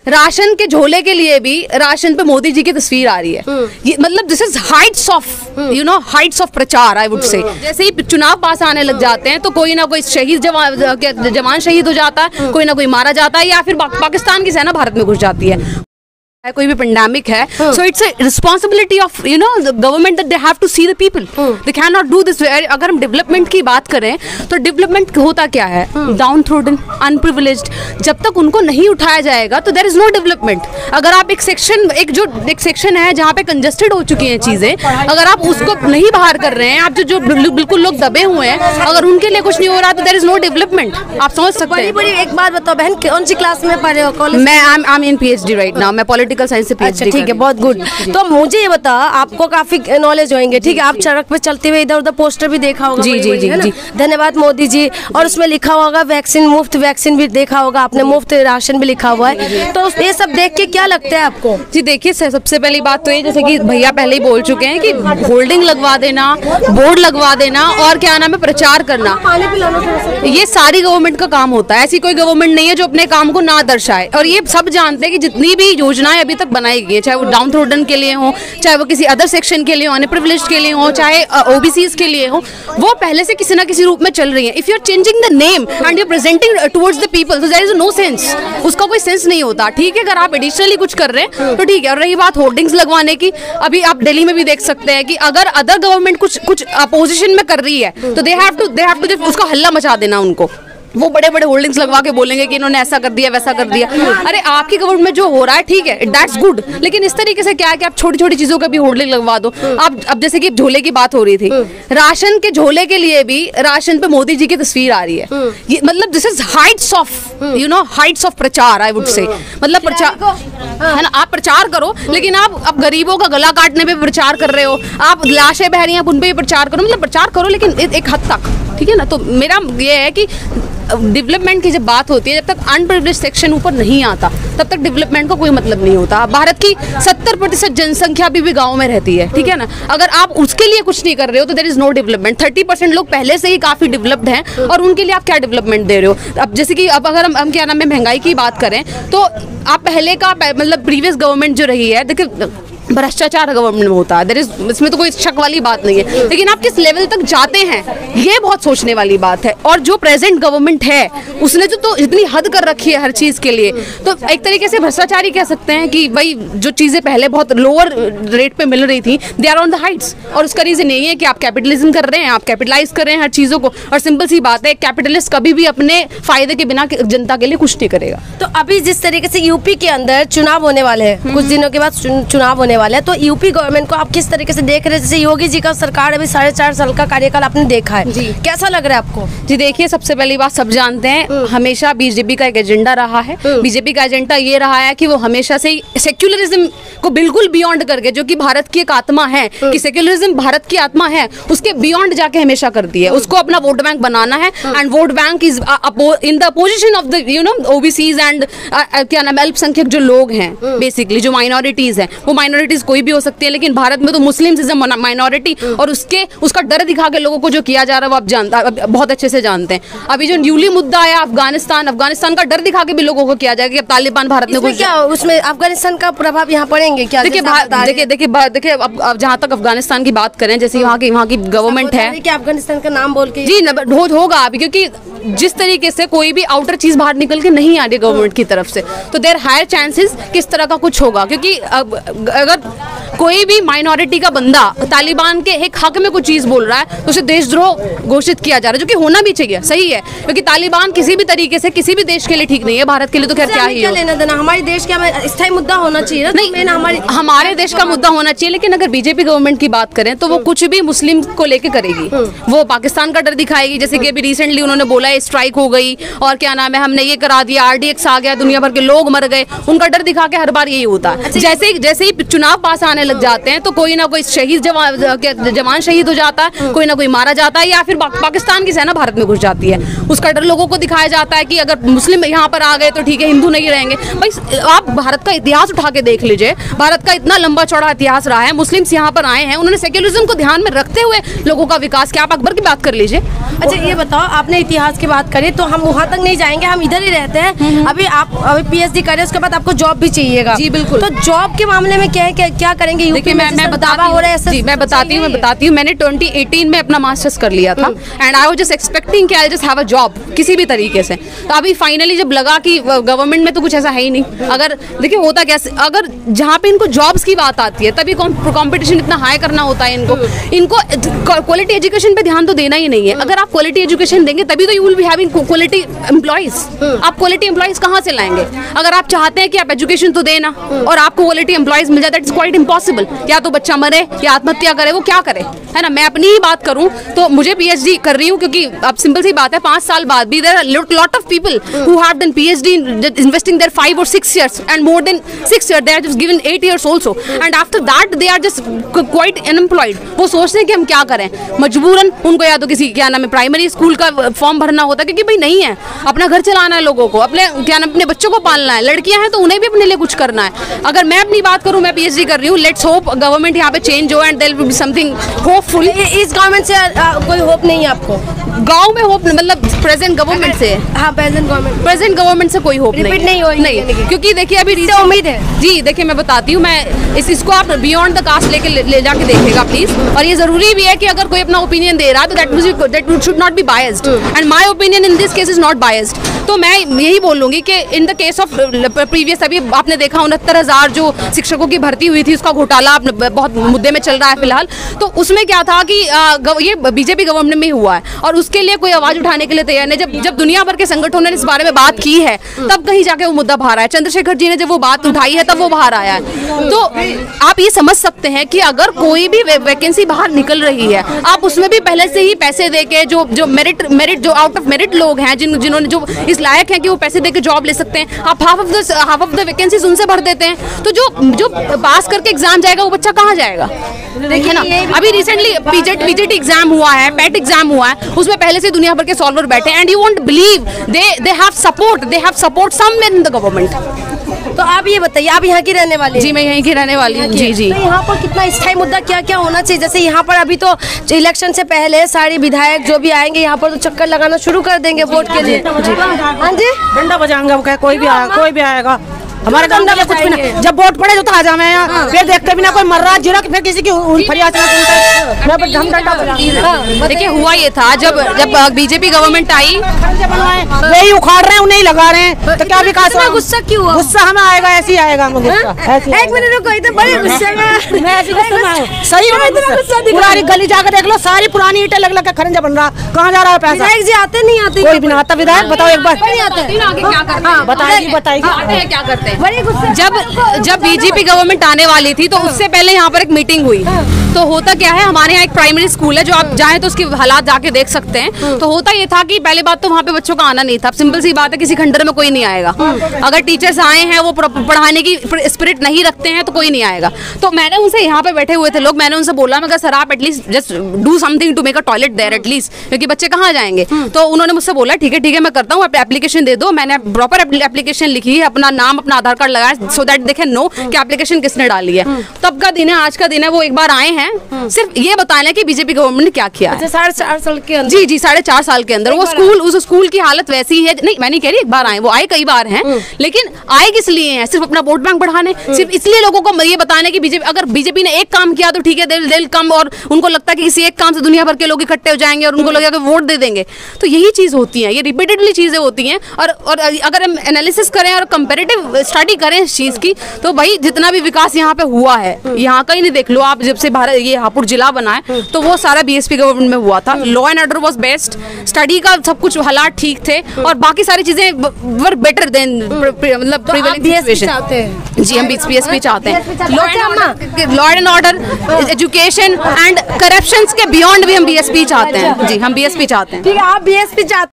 Ration के झोले के लिए भी राशन पे मोदी जी की तस्वीर आ रही है। ये मतलब this is Heights of Heights of प्रचार आई वुड से। जैसे ही चुनाव पास आने लग जाते हैं तो कोई ना कोई शहीद जवान शहीद हो जाता है, कोई ना कोई मारा जाता है, या फिर पाकिस्तान की सेना भारत में घुस जाती है, कोई भी पेंडेमिक है। So it's a responsibility of the government that they have to see the people, they can not do this. अगर हम डेवलपमेंट की बात करें तो डेवलपमेंट होता क्या है? Downtrodden, unprivileged. जब तक उनको नहीं उठाया जाएगा तो देयर इज नो डेवलपमेंट। अगर आप एक सेक्शन है जहाँ पे कंजस्टेड हो चुकी हैं चीजें, अगर आप उसको नहीं बाहर कर रहे हैं, आप जो बिल्कुल लोग दबे हुए हैं, अगर उनके लिए कुछ नहीं हो रहा तो देयर इज नो डेवलपमेंट। आप समझ सकते हैं। बड़ी एक बात बताओ बहन, कौन सी क्लास में पढ़ रहे हो? कॉलेज? मैं I am in PhD right now. मैं पॉलिटिकल साइंस से PhD। ठीक है, बहुत गुड। तो मुझे ये बता, आपको काफी नॉलेज होंगे, ठीक है? आप सड़क पे चलते हुए इधर उधर पोस्टर भी देखा होगा। जी जी जी, धन्यवाद मोदी जी। और उसमें लिखा होगा वैक्सीन, मुफ्त वैक्सीन भी देखा होगा आपने, मुफ्त राशन भी लिखा हुआ है। तो ये सब देख के क्या लगता है आपको? जी देखिए, सबसे पहली बात तो ये, जैसे कि भैया पहले ही बोल चुके हैं कि होल्डिंग लगवा देना, बोर्ड लगवा देना और क्या नाम है प्रचार करना, ये सारी गवर्नमेंट का काम होता है। ऐसी कोई गवर्नमेंट नहीं है जो अपने काम को ना दर्शाए। और ये सब जानते हैं कि जितनी भी योजनाएं अभी तक बनाई गई है, चाहे वो डाउन थ्रोडन के लिए हो, चाहे वो किसी अदर सेक्शन के लिए हो, अनप्रिविलेज्ड के लिए हो, चाहे OBCs के लिए हो, वो पहले से किसी ना किसी रूप में चल रही है। If you are changing the name and you presenting towards the people, so there is no sense. उसका कोई सेंस नहीं होता। ठीक है, अगर आप एडिशनली कुछ कर रहे हैं तो ठीक है। और रही बात होर्डिंग्स लगवाने की, अभी आप दिल्ली में भी देख सकते हैं कि अगर अदर गवर्नमेंट कुछ अपोजिशन में कर रही है तो दे हैव टू उसका हल्ला मचा देना उनको। वो बड़े बड़े होल्डिंग्स लगवा के बोलेंगे कि इन्होंने ऐसा कर दिया, वैसा कर दिया। अरे आपकी गवर्नमेंट में जो हो रहा है ठीक है, दैट्स गुड, लेकिन इस तरीके से क्या है कि आप छोटी छोटी चीजों का भी होल्डिंग लगवा दो। आप अब जैसे कि झोले की बात हो रही थी, राशन के झोले के लिए भी राशन पे मोदी जी की तस्वीर आ रही है। ये मतलब this is Heights of Heights of प्रचार आई वुड से। मतलब प्रचार है ना, आप प्रचार करो, लेकिन आप गरीबों का गला काटने पे प्रचार कर रहे हो, आप लाशें बह रही हैं उन पे प्रचार करो। मतलब प्रचार करो लेकिन एक हद तक, ठीक है ना। तो मेरा ये है कि डेवलपमेंट की जब बात होती है, जब तक अनप्रिविलेज्ड सेक्शन ऊपर नहीं आता तब तक डेवलपमेंट का कोई मतलब नहीं होता। भारत की 70% जनसंख्या भी गाँव में रहती है, ठीक है ना। अगर आप उसके लिए कुछ नहीं कर रहे हो तो देयर इज नो डेवलपमेंट। 30% लोग पहले से ही काफी डेवलप्ड हैं और उनके लिए आप क्या डेवलपमेंट दे रहे हो? अब जैसे कि अब अगर हम क्या नाम है महंगाई की बात करें तो आप पहले का मतलब प्रीवियस गवर्नमेंट जो रही है, देखिए भ्रष्टाचार गवर्नमेंट में होता है, इसमें तो कोई शक वाली बात नहीं है, लेकिन आप किस लेवल तक जाते हैं ये बहुत सोचने वाली बात है। और जो प्रेजेंट गवर्नमेंट है उसने तो इतनी हद कर रखी है हर चीज के लिए, तो एक तरीके से भ्रष्टाचारी कह सकते हैं कि भाई जो चीजें पहले बहुत लोअर रेट पे मिल रही थी they are on the heights. और उसका रीजन यही है कि आप कैपिटलिज्म कर रहे हैं, आप कैपिटलाइज कर रहे हैं हर चीजों को। और सिंपल सी बात है, कैपिटलिस्ट कभी भी अपने फायदे के बिना जनता के लिए कुछ नहीं करेगा। तो अभी जिस तरीके से यूपी के अंदर चुनाव होने वाले हैं, कुछ दिनों के बाद चुनाव होने वाले हैं, तो यूपी गवर्नमेंट को आप किस तरीके से देख रहे हैं? जैसे योगी जी का सरकार अभी 4.5 साल का कार्यकाल आपने देखा है जी, कैसा लग रहा है आपको? जी देखिए, सबसे पहली बात सब जानते हैं हमेशा बीजेपी का एक एजेंडा रहा है। बीजेपी का एजेंडा ये रहा है कि वो हमेशा से सेक्युलरिज्म को बिल्कुल बियॉन्ड करके, जो कि भारत की एक आत्मा है कि सेक्युलरिज्म भारत की आत्मा है, उसके बियॉन्ड जाके हमेशा करती है। उसको अपना वोट बैंक बनाना है and vote bank is in the opposition of the OBCs and क्या नाम अल्पसंख्यक जो लोग हैं, बेसिकली जो माइनॉरिटीज हैं। वो माइनॉरिटीज कोई भी हो सकती है, लेकिन भारत में तो मुस्लिम्स इज अ माइनॉरिटी। और उसका डर दिखा के लोगों को जो किया जा रहा है वो आप बहुत अच्छे से जानते हैं। अभी जो न्यूली मुद्दा आया अफगानिस्तान का डर दिखा के भी लोगों को किया जाएगा कि अब तालिबान भारत में कुछ क्या उसमें अफगानिस्तान का प्रभाव यहाँ पड़ेंगे क्या? देखिए अब जहाँ तक अफगानिस्तान की बात करें, जैसे वहाँ की गवर्नमेंट है, अफगानिस्तान का नाम बोल के जी होगा अभी, क्योंकि जिस तरीके से कोई भी आउटर चीज बाहर निकल के नहीं आ रही गवर्नमेंट की तरफ से, तो देयर हायर चांसेस किस तरह का कुछ होगा। क्योंकि अगर कोई भी माइनॉरिटी का बंदा तालिबान के एक हक में कुछ चीज बोल रहा है तो उसे देशद्रोह घोषित किया जा रहा है, जो कि होना भी चाहिए, सही है। क्योंकि तालिबान किसी भी तरीके से किसी भी देश के लिए ठीक नहीं है, भारत के लिए तो खैर क्या ही क्या लेना देना। हमारे देश का स्थायी मुद्दा होना चाहिए, नहीं हमारे देश का मुद्दा होना चाहिए। लेकिन अगर बीजेपी गवर्नमेंट की बात करें तो वो कुछ भी मुस्लिम को लेके करेगी, वो पाकिस्तान का डर दिखाएगी। जैसे कि अभी रिसेंटली उन्होंने बोला है स्ट्राइक हो गई और क्या नाम है हमने ये करा दिया, RDX आ गया, दुनिया भर के लोग मर गए, उनका डर दिखा के हर बार यही होता है। जैसे ही चुनाव पास आने आने लग जाते हैं तो कोई ना कोई जवान शहीद हो जाता है, कोई ना कोई मारा जाता है, या फिर पाकिस्तान की सेना भारत में घुस जाती है। उसका डर लोगों को दिखाया जाता है कि अगर मुस्लिम यहाँ पर आ गए तो ठीक है, हिंदू नहीं रहेंगे। भाई आप भारत का इतिहास उठा के देख लीजिए, भारत का इतना लंबा चौड़ा इतिहास रहा है, मुस्लिम्स यहाँ पर आए हैं, उन्होंने सेक्युलरिज्म को ध्यान में रखते हुए लोगों का विकास किया। आप अकबर की बात कर लीजिए। अच्छा ये बताओ, आपने इतिहास की बात करी तो हम वहाँ तक नहीं जाएंगे, हम इधर ही रहते हैं। अभी आप PhD करें, उसके बाद आपको जॉब भी चाहिएगा। जी बिल्कुल। तो जॉब के मामले में क्या है, क्या करेंगे? देखिए मैं बताती हूँ। मैंने 2018 में अपना मास्टर्स कर लिया था and I was just expecting कि I just have a job किसी भी तरीके से। तो अभी फाइनली जब लगा कि गवर्नमेंट में तो कुछ ऐसा है ही नहीं। अगर देखिए होता क्या, अगर जहाँ पे इनको जॉब्स की बात आती है तभी कंपटीशन इतना हाई करना होता है इनको क्वालिटी एजुकेशन पे ध्यान तो देना ही नहीं है। अगर आप क्वालिटी एजुकेशन देंगे तभी तो you will be having quality employees. आप क्वालिटी एम्प्लॉइज कहाँ से लाएंगे? अगर आप चाहते हैं कि आप एजुकेशन तो देना और आपको क्वालिटी एम्प्लॉइज मिल जाए, दैट इज क्वाइट इम्पॉसिबल। या तो बच्चा मरे या आत्महत्या करे, वो क्या करे, है ना। मैं अपनी ही बात करूं तो मुझे PhD कर रही हूं क्योंकि अब सिंपल सी बात है, 5 साल बाद भी there are lot of people who have done PhD investing their 5 or 6 years and more than 6 years, they are just given 8 years also and after that they are just quite unemployed। वो सोचते हैं कि हम क्या करें, मजबूरन उनको या तो किसी क्या नाम है प्राइमरी स्कूल का फॉर्म भरना होता है, क्योंकि भाई नहीं है, अपना घर चलाना है लोगों को, अपने क्या नाम अपने बच्चों को पालना है, लड़कियां हैं तो उन्हें भी अपने लिए कुछ करना है। अगर मैं अपनी बात करूं, मैं PhD कर रही हूँ, लेट्स होप गवर्नमेंट यहाँ पे चेंज हो and there will be something hopeful. इस गवर्नमेंट से कोई होप नहीं है आपको? गांव में होप मतलब प्रेजेंट गवर्नमेंट से? हाँ, प्रेजेंट गवर्नमेंट से कोई होप नहीं, क्योंकि देखिए अभी उम्मीद है। जी देखिए मैं बताती हूँ, मैं इसको आप बियॉन्ड द कास्ट ले जाके देखिएगा प्लीज। और ये जरूरी भी है कि अगर कोई अपना ओपिनियन दे रहा है तो that should not be biased and my opinion in this case is not biased. तो मैं यही बोलूंगी कि in the case of previous, अभी आपने देखा 69,000 जो शिक्षकों की भर्ती हुई थी, उसका घोटाला बहुत मुद्दे में चल रहा है फिलहाल। तो उसमें क्या था कि ये बीजेपी गवर्नमेंट में हुआ है और उसके लिए कोई आवाज उठाने के लिए तैयार नहीं। जब दुनिया भर के संगठनों ने इस बारे में बात की है तब कहीं जाके वो मुद्दा बाहर आया। चंद्रशेखर जी ने जब वो बात उठाई है तब वो बाहर आया है। तो आप ये समझ सकते हैं कि अगर कोई भी वैकेंसी बाहर निकल रही है, आप उसमें भी पहले से ही पैसे देके जो मेरिट जो आउट ऑफ मेरिट लोग हैं, जिन्होंने जो इस लायक हैं कि वो पैसे देके जॉब ले सकते हैं, आप हाफ ऑफ द वैकेंसीज उनसे भर देते हैं। तो जो पास करके एग्जाम जाएगा वो बच्चा कहाँ जाएगा? देखिए ना, अभी रिसेंटली पीजीटी एग्जाम हुआ है, पैट एग्जाम हुआ है, उसमें पहले से दुनिया भर के सॉल्वर बैठे and you won't believe they have support somewhere in the government. तो आप ये बताइए, आप यहाँ की रहने वाली? जी मैं यहीं की रहने वाली हूँ। जी तो यहाँ पर कितना स्थायी मुद्दा क्या क्या होना चाहिए? जैसे यहाँ पर अभी तो इलेक्शन से पहले सारे विधायक जो भी आएंगे यहाँ पर तो चक्कर लगाना शुरू कर देंगे वोट के लिए। हाँ जी, डंडा बजाएंगे, कोई भी आएगा हमारे गांव में कुछ भी नहीं। जब वोट पड़े तो आ जाए यहाँ, फिर देखते भी ना कोई मर रहा जीरा, फिर किसी की फरियाद ना सुनते। देखिए हुआ ये था, जब बीजेपी गवर्नमेंट आई, वही उखाड़ रहे हैं उन्हें लगा रहे हैं, तो क्या विकास हुआ? गुस्सा क्यों हुआ? गुस्सा हमें आएगा, ऐसे ही आएगा। एक मिनट रुको, इधर बड़े गुस्से में सही पुरानी गली जाकर देख लो, सारी पुरानी ईंटें लग लग के खरंजा बन रहा। कहाँ जा रहा है पैसा? विधायक जी आते नहीं आते? कोई भी ना आता। विधायक बताओ एक बार, बताइए क्या करते हैं। जब बीजेपी गवर्नमेंट आने वाली थी तो उससे पहले यहाँ पर एक मीटिंग हुई। तो होता क्या है, हमारे यहाँ एक प्राइमरी स्कूल है जो आप चाहें तो उसके हालात जाके देख सकते हैं। तो होता ये था कि पहले बात तो वहाँ पे बच्चों का आना नहीं था। सिंपल सी बात है, किसी खंडर में कोई नहीं आएगा। अगर टीचर्स आए हैं वो पढ़ाने की स्पिरिट नहीं रखते हैं तो कोई नहीं आएगा। तो मैंने उनसे, यहाँ पे बैठे हुए थे लोग, मैंने उनसे बोला, मैं सर आप at least just do something to make a toilet there at least, क्योंकि बच्चे कहाँ जाएंगे। तो उन्होंने मुझसे बोला ठीक है मैं करता हूँ, एप्लीकेशन दे दो। मैंने प्रॉपर एप्लीकेशन लिखी है, अपना नाम अपना आधार कार्ड लगाया, so that they can know कि एप्लीकेशन किसने डाली है। तब का दिन है, आज का दिन है। वो एक बार आए हैं सिर्फ ये बताना कि बीजेपी गवर्नमेंट ने क्या किया है। 4.5 साल के अंदर? जी 4.5 साल के अंदर वो स्कूल, उस स्कूल की हालत वैसी है। नहीं मैं नहीं कह रही एक बार आए, वो आए कई बार हैं, लेकिन आए किस लिए हैं? सिर्फ अपना वोट बैंक बढ़ाने, सिर्फ इसलिए लोगों को ये बताने कि बीजेपी, अगर बीजेपी ने एक काम किया तो ठीक है, दिल कम, और उनको लगता है कि किसी एक काम से दुनिया भर के लोग इकट्ठे हो जाएंगे और उनको लगेगा कि वोट दे देंगे। तो यही चीज होती है, ये रिपीटेडली चीजें होती हैं। और अगर हम एनालिसिस करें और कंपैरेटिव स्टडी करें इस चीज की, तो भाई जितना भी विकास यहाँ पे हुआ है, यहाँ का ही नहीं देख लो आप, जब से भारत ये हापुड़ जिला बना है तो वो सारा बीएसपी गवर्नमेंट में हुआ था। Law and order was best, study का सब कुछ हालात ठीक थे और बाकी सारी चीजें वर बेटर देन मतलब प्रिवेलिंग सिचुएशन। जी हम बीएसपी चाहते हैं, law and order, education and corruption के बियॉन्ड भी हम बीएसपी चाहते हैं। जी हम बीएसपी चाहते हैं। ठीक है, आप बीएसपी चाहते हैं।